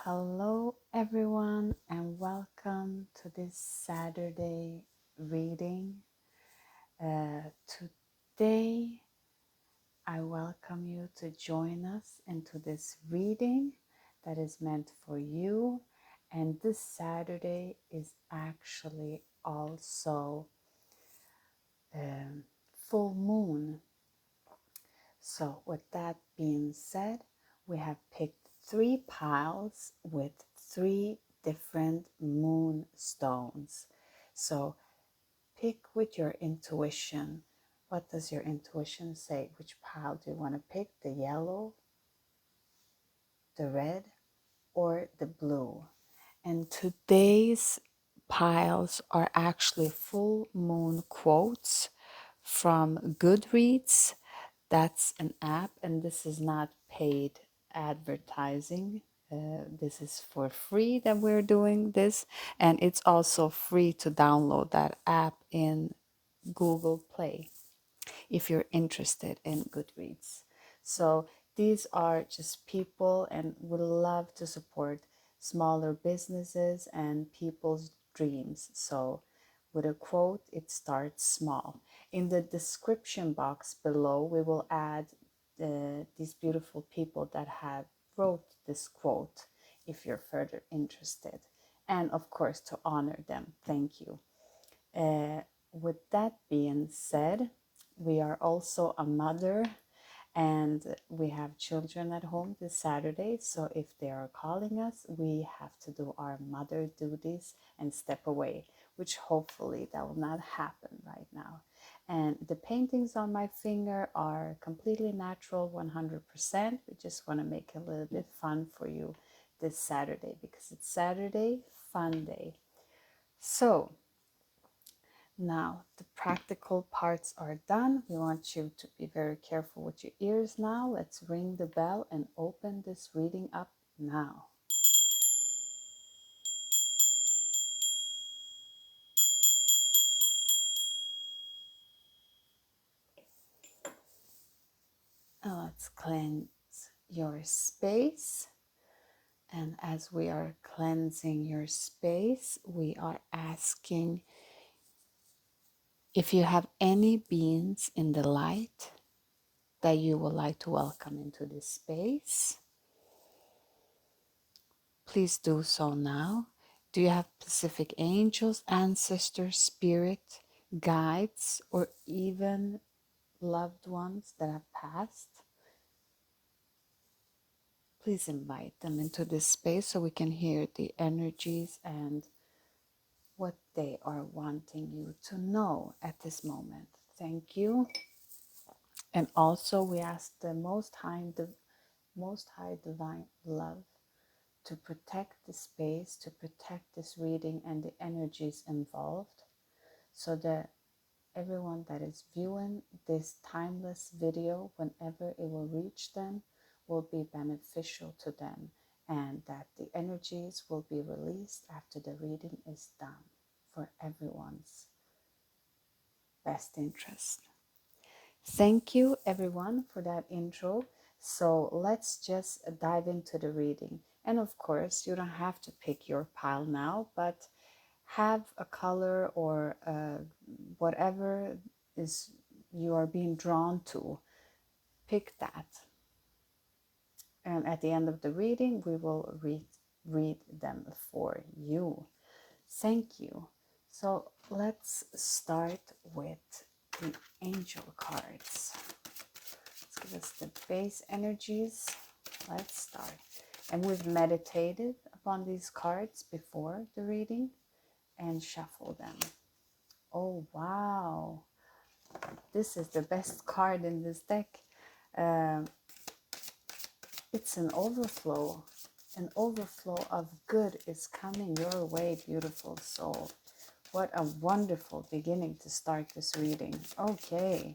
Hello, everyone, and welcome to this Saturday reading. Today, I welcome you to join us into this reading that is meant for you. And this Saturday is actually also full moon. So, with that being said, we have picked 3 piles with 3 different moon stones. So, pick with your intuition. What does your intuition say? Which pile do you want to pick? The yellow, the red, or the blue? And today's piles are actually full moon quotes from Goodreads. That's an app, and this is not paid advertising. This is for free that we're doing this, and it's also free to download that app in Google Play if you're interested in Goodreads. So these are just people, and we love to support smaller businesses and people's dreams. So with a quote, it starts small. In the description box below, we will add these beautiful people that have wrote this quote if you're further interested. And of course, to honor them, thank you. With that being said, we are also a mother and we have children at home this Saturday. So if they are calling us, we have to do our mother duties and step away, which hopefully that will not happen right now. And the paintings on my finger are completely natural, 100%. We just want to make it a little bit fun for you this Saturday because it's Saturday Fun Day. So now the practical parts are done. We want you to be very careful with your ears now. Let's ring the bell and open this reading up now. Now let's cleanse your space. And as we are cleansing your space, we are asking if you have any beings in the light that you would like to welcome into this space. Please do so now. Do you have specific angels, ancestors, spirit, guides, or even loved ones that have passed? Please invite them into this space so we can hear the energies and what they are wanting you to know at this moment. Thank you. And also we ask the Most High Divine Love to protect the space, to protect this reading and the energies involved, so that everyone that is viewing this timeless video, whenever it will reach them, will be beneficial to them, and that the energies will be released after the reading is done for everyone's best interest. Thank you everyone for that intro. So let's just dive into the reading. And of course, you don't have to pick your pile now, but have a color or whatever is you are being drawn to. Pick that. And at the end of the reading, we will read them for you. Thank you. So let's start with the angel cards. Let's give us the base energies. Let's start. And we've meditated upon these cards before the reading and shuffle them. Oh, wow. This is the best card in this deck. It's an overflow. An overflow of good is coming your way, beautiful soul. What a wonderful beginning to start this reading. Okay,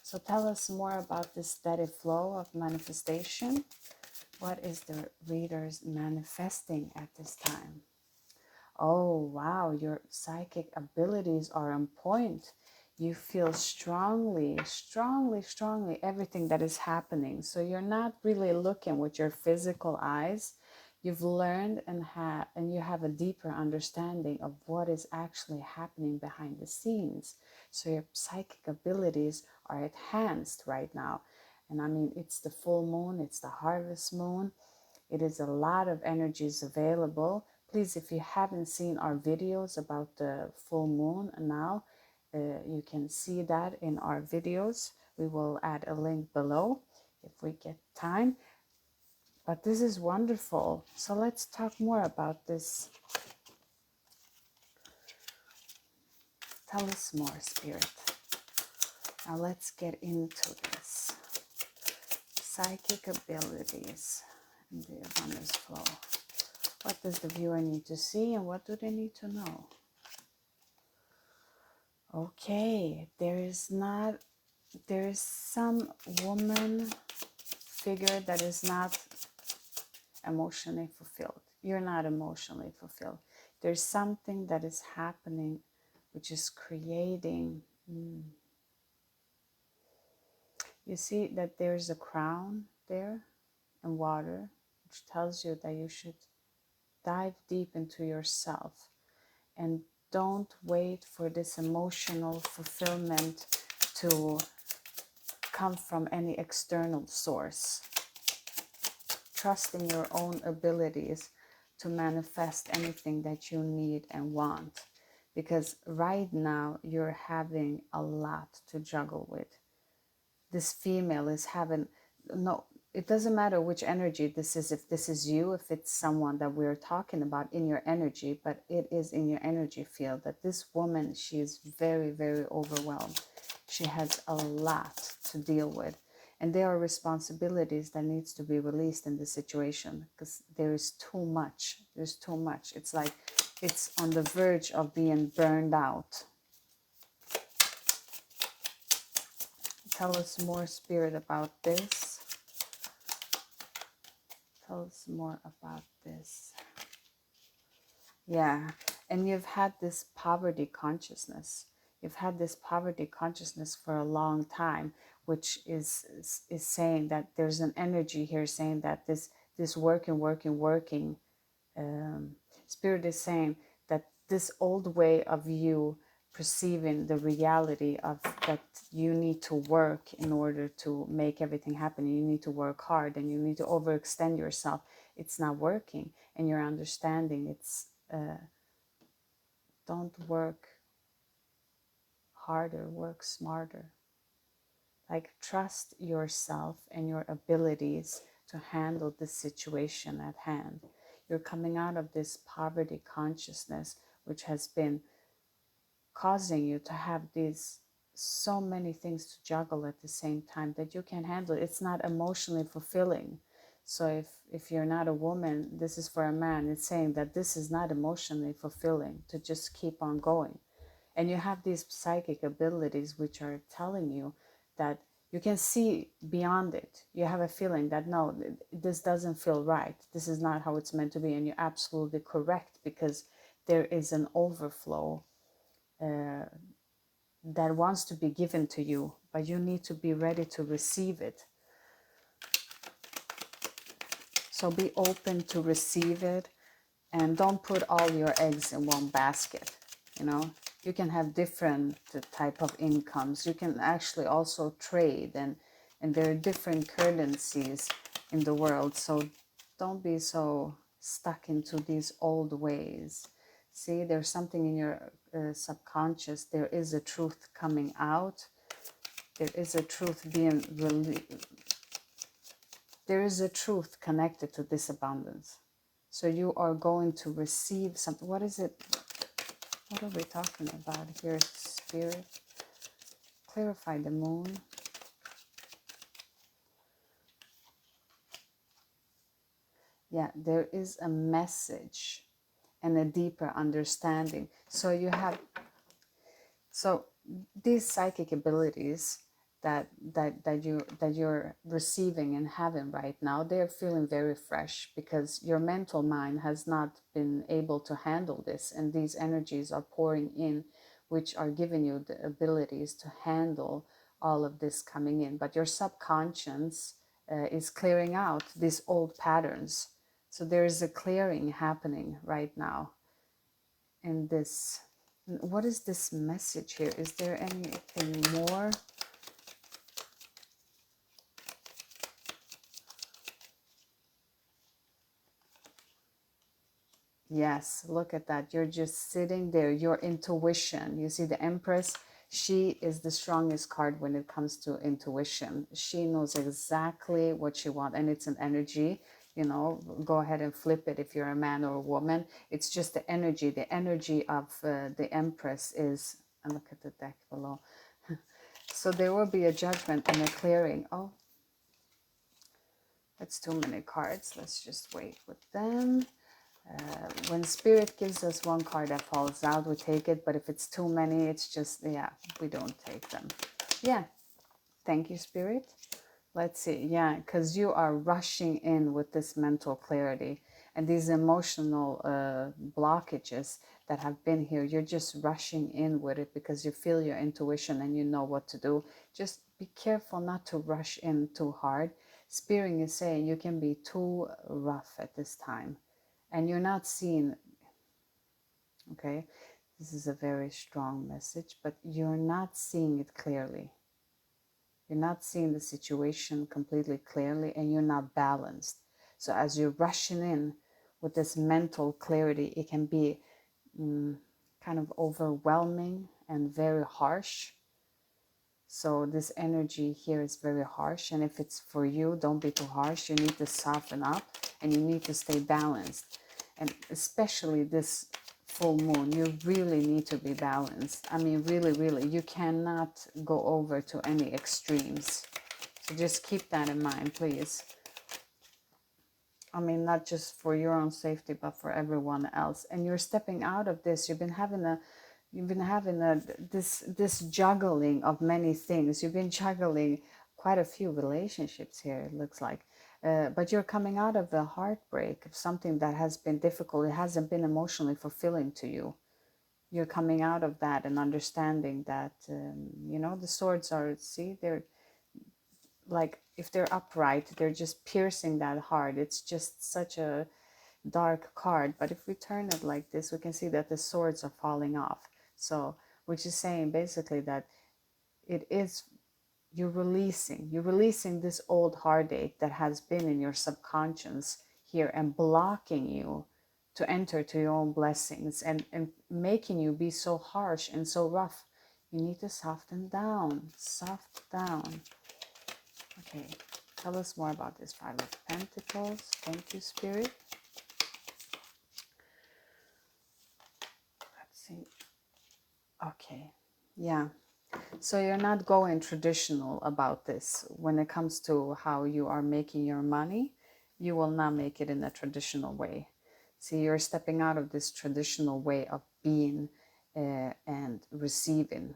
so tell us more about this steady flow of manifestation. What is the readers manifesting at this time? Oh, wow, your psychic abilities are on point. You feel strongly everything that is happening. So you're not really looking with your physical eyes. You've learned and you have a deeper understanding of what is actually happening behind the scenes. So your psychic abilities are enhanced right now. And I mean, it's the full moon, it's the harvest moon. It is a lot of energies available. Please, if you haven't seen our videos about the full moon now, you can see that in our videos. We will add a link below if we get time. But this is wonderful. So let's talk more about this. Tell us more, Spirit. Now let's get into this. Psychic abilities in the abundance flow. What does the viewer need to see and what do they need to know? Okay, there is some woman figure that is not emotionally fulfilled. You're not emotionally fulfilled. There's something that is happening which is creating. You see that there's a crown there and water, which tells you that you should dive deep into yourself and don't wait for this emotional fulfillment to come from any external source. Trust in your own abilities to manifest anything that you need and want, because right now you're having a lot to juggle with. This female is having, no, it doesn't matter which energy this is, if this is you, if it's someone that we're talking about in your energy, but it is in your energy field that this woman, she is very, very overwhelmed. She has a lot to deal with. And there are responsibilities that needs to be released in this situation because there is too much. There's too much. It's like it's on the verge of being burned out. Tell us more, Spirit, about this. Tell us more about this. Yeah, and you've had this poverty consciousness. You've had this poverty consciousness for a long time, which is saying that there's an energy here saying that this working. Spirit is saying that this old way of you perceiving the reality of that you need to work in order to make everything happen. You need to work hard and you need to overextend yourself. It's not working, and you're understanding it's don't work harder, work smarter. Like, trust yourself and your abilities to handle the situation at hand. You're coming out of this poverty consciousness, which has been causing you to have these so many things to juggle at the same time that you can't handle it. It's not emotionally fulfilling. So if you're not a woman, this is for a man. It's saying that this is not emotionally fulfilling to just keep on going. And you have these psychic abilities which are telling you that you can see beyond it. You have a feeling that, no, this doesn't feel right. This is not how it's meant to be. And you're absolutely correct, because there is an overflow that wants to be given to you, but you need to be ready to receive it. So be open to receive it, and don't put all your eggs in one basket. You know, you can have different type of incomes. You can actually also trade, and there are different currencies in the world. So don't be so stuck into these old ways. See, there's something in your subconscious. There is a truth coming out. There is a truth being released. There is a truth connected to this abundance. So you are going to receive something. What is it? What are we talking about here, Spirit? Clarify the moon. Yeah, there is a message and a deeper understanding. So you have, so these psychic abilities that you're receiving and having right now, they're feeling very fresh, because your mental mind has not been able to handle this, and these energies are pouring in, which are giving you the abilities to handle all of this coming in. But your subconscious is clearing out these old patterns So there is a clearing happening right now in this. What is this message here? Is there anything more? Yes, look at that. You're just sitting there. Your intuition. You see the Empress? She is the strongest card when it comes to intuition. She knows exactly what she wants, and it's an energy. You know, go ahead and flip it if you're a man or a woman. It's just the energy. The energy of the Empress is, and look at the deck below. So there will be a judgment and a clearing. Oh, that's too many cards. Let's just wait with them. When Spirit gives us one card that falls out, we take it. But if it's too many, it's just, yeah, we don't take them. Yeah. Thank you, Spirit. Let's see. Yeah, because you are rushing in with this mental clarity and these emotional blockages that have been here. You're just rushing in with it because you feel your intuition and you know what to do. Just be careful not to rush in too hard. Spirit is saying you can be too rough at this time. And you're not seeing, okay, this is a very strong message, but you're not seeing it clearly. You're not seeing the situation completely clearly, and you're not balanced. So as you're rushing in with this mental clarity, it can be kind of overwhelming and very harsh. So this energy here is very harsh, and if it's for you, don't be too harsh. You need to soften up and you need to stay balanced. And especially this full moon, you really need to be balanced. I mean, really, really, you cannot go over to any extremes. So just keep that in mind, please. I mean, not just for your own safety, but for everyone else. And you're stepping out of this. You've been having this juggling of many things. You've been juggling quite a few relationships here, it looks like. But you're coming out of a heartbreak of something that has been difficult. It hasn't been emotionally fulfilling to you. You're coming out of that and understanding that, you know, the swords are, see, they're like, if they're upright, they're just piercing that heart. It's just such a dark card. But if we turn it like this, we can see that the swords are falling off. So, which is saying basically that it is, you're releasing this old heartache that has been in your subconscious here and blocking you to enter to your own blessings and making you be so harsh and so rough. You need to soften down, soft down. Okay, tell us more about this Five of Pentacles. Thank you, Spirit. Let's see. Okay, yeah. So you're not going traditional about this. When it comes to how you are making your money, you will not make it in a traditional way. See, you're stepping out of this traditional way of being and receiving,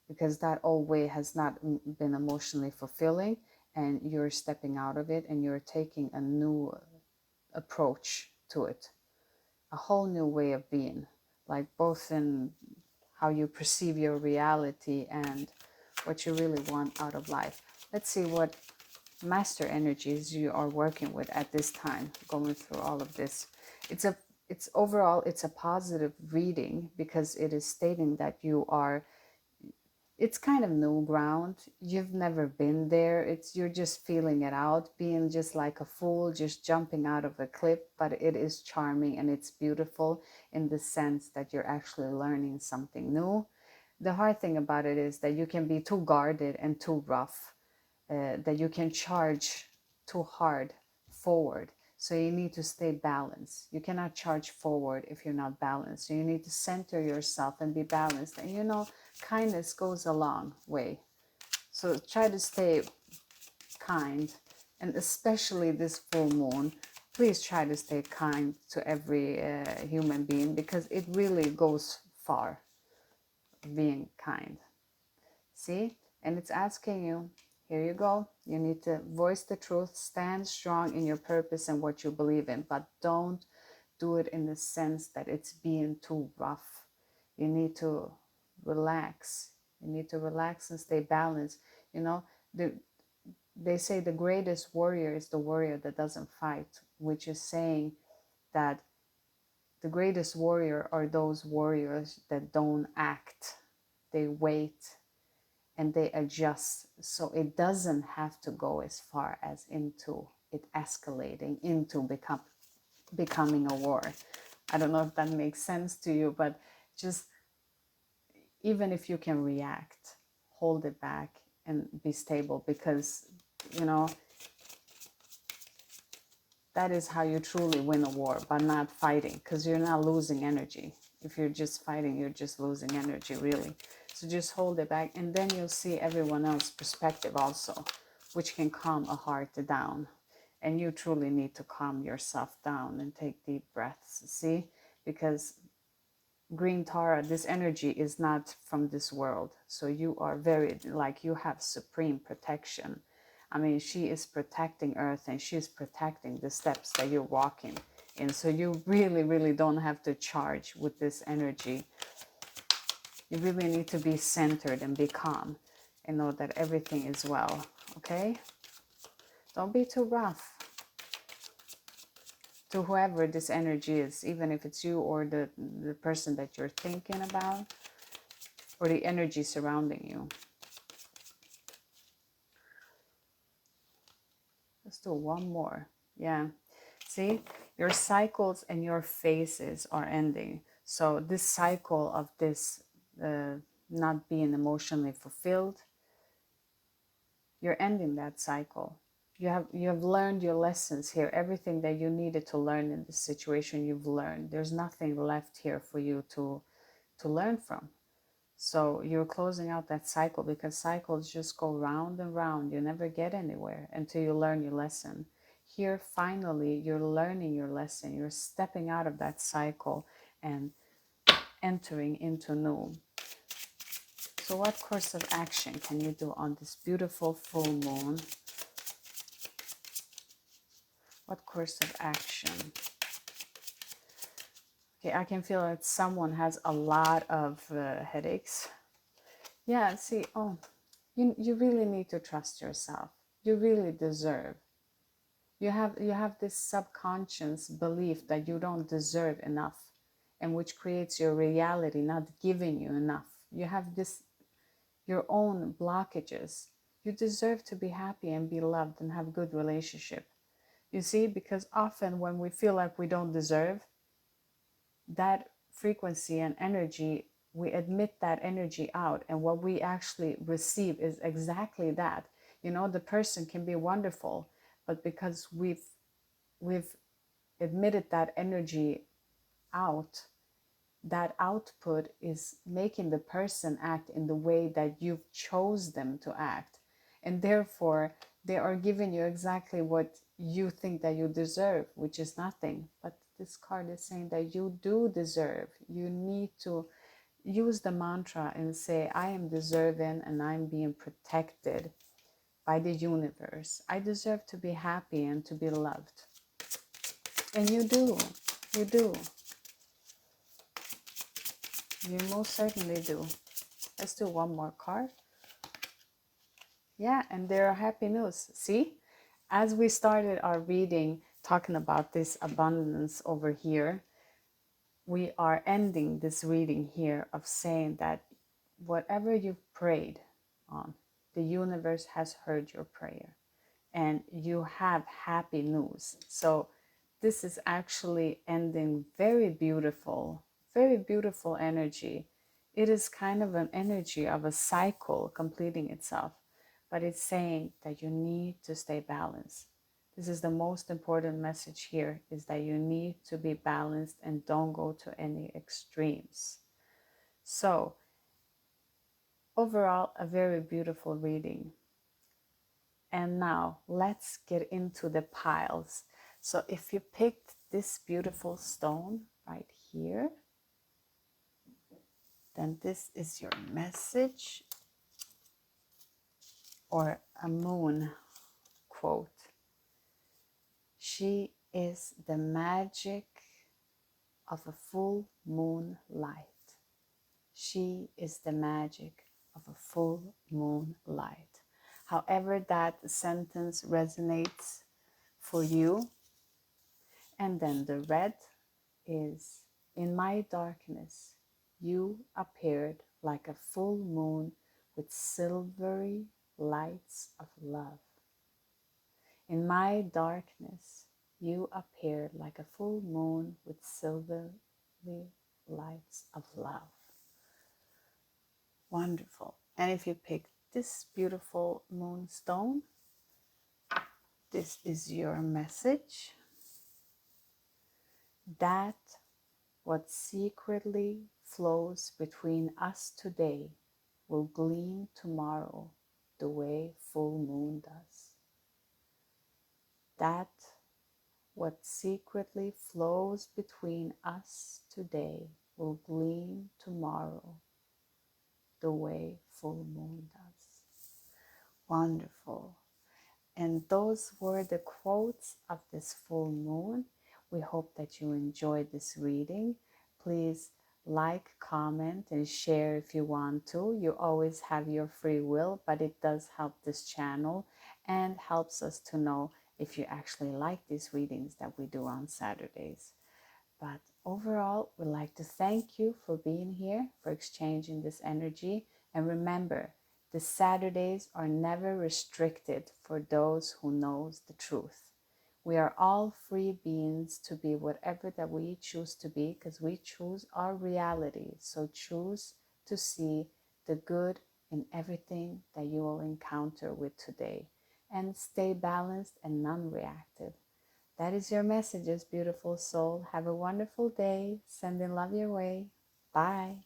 because that old way has not been emotionally fulfilling, and you're stepping out of it and you're taking a new approach to it, a whole new way of being, like both in how you perceive your reality and what you really want out of life. Let's see what master energies you are working with at this time, going through all of this. It's overall, it's a positive reading because it is stating that you are, it's kind of new ground. You've never been there. You're just feeling it out, being just like a fool, just jumping out of a cliff. But it is charming and it's beautiful in the sense that you're actually learning something new. The hard thing about it is that you can be too guarded and too rough, that you can charge too hard forward. So you need to stay balanced. You cannot charge forward if you're not balanced. So you need to center yourself and be balanced. And you know, kindness goes a long way. So try to stay kind. And especially this full moon, please try to stay kind to every human being, because it really goes far, being kind. See? And it's asking you, here you go. You need to voice the truth, stand strong in your purpose and what you believe in, but don't do it in the sense that it's being too rough. You need to relax. You need to relax and stay balanced. You know, they say the greatest warrior is the warrior that doesn't fight which is saying that the greatest warrior are those warriors that don't act. They wait and they adjust. So it doesn't have to go as far as into it escalating into becoming a war. I don't know if that makes sense to you, but just even if you can react, hold it back and be stable, because, you know, that is how you truly win a war, by not fighting, because you're not losing energy. If you're just fighting, you're just losing energy, really. So just hold it back, and then you'll see everyone else's perspective also, which can calm a heart down. And you truly need to calm yourself down and take deep breaths, see? Because Green Tara, this energy is not from this world. So you are very, like, you have supreme protection. I mean, she is protecting Earth, and she's protecting the steps that you're walking in. So you really, really don't have to charge with this energy. You really need to be centered and be calm and know that everything is well, okay? Don't be too rough to whoever this energy is, even if it's you or the person that you're thinking about, or the energy surrounding you. Let's do one more. Yeah. See, your cycles and your phases are ending. So this cycle of this not being emotionally fulfilled, you're ending that cycle. You have learned your lessons here. Everything that you needed to learn in this situation, you've learned. There's nothing left here for you to learn from. So you're closing out that cycle, because cycles just go round and round. You never get anywhere until you learn your lesson. Here, finally, you're learning your lesson. You're stepping out of that cycle and entering into new. So what course of action can you do on this beautiful full moon? What course of action? Okay, I can feel that someone has a lot of headaches. Yeah, see, you really need to trust yourself. You really deserve. You have this subconscious belief that you don't deserve enough, and which creates your reality not giving you enough. You have this, your own blockages. You deserve to be happy and be loved and have good relationship. You see, because often when we feel like we don't deserve, that frequency and energy, we admit that energy out, and what we actually receive is exactly that. You know, the person can be wonderful, but because we've admitted that energy out, that output is making the person act in the way that you've chose them to act, and therefore they are giving you exactly what you think that you deserve, which is nothing. But this card is saying that you do deserve. You need to use the mantra and say, I am deserving and I'm being protected by the universe. I deserve to be happy and to be loved. And you do. You do. You most certainly do. Let's do one more card. Yeah, and there are happy news. See, as we started our reading talking about this abundance over here, we are ending this reading here of saying that whatever you've prayed on, the universe has heard your prayer and you have happy news. So this is actually ending very beautiful energy. It is kind of an energy of a cycle completing itself, but it's saying that you need to stay balanced. This is the most important message here, is that you need to be balanced and don't go to any extremes. So overall, a very beautiful reading. And now let's get into the piles. So if you picked this beautiful stone right here, then this is your message or a moon quote. She is the magic of a full moon light. She is the magic of a full moon light. However that sentence resonates for you, And then the red is, in my darkness, you appeared like a full moon with silvery lights of love. In my darkness, you appeared like a full moon with silvery lights of love. Wonderful. And if you pick this beautiful moonstone, this is your message that what secretly flows between us today will gleam tomorrow the way full moon does. That what secretly flows between us today will gleam tomorrow the way full moon does. Wonderful. And those were the quotes of this full moon. We hope that you enjoyed this reading. Please like, comment, and share if you want to. You always have your free will, but it does help this channel and helps us to know if you actually like these readings that we do on Saturdays. But overall, we'd like to thank you for being here, for exchanging this energy. And remember, the Saturdays are never restricted for those who knows the truth. We are all free beings to be whatever that we choose to be, because we choose our reality. So choose to see the good in everything that you will encounter with today. And stay balanced and non-reactive. That is your messages, beautiful soul. Have a wonderful day. Sending love your way. Bye.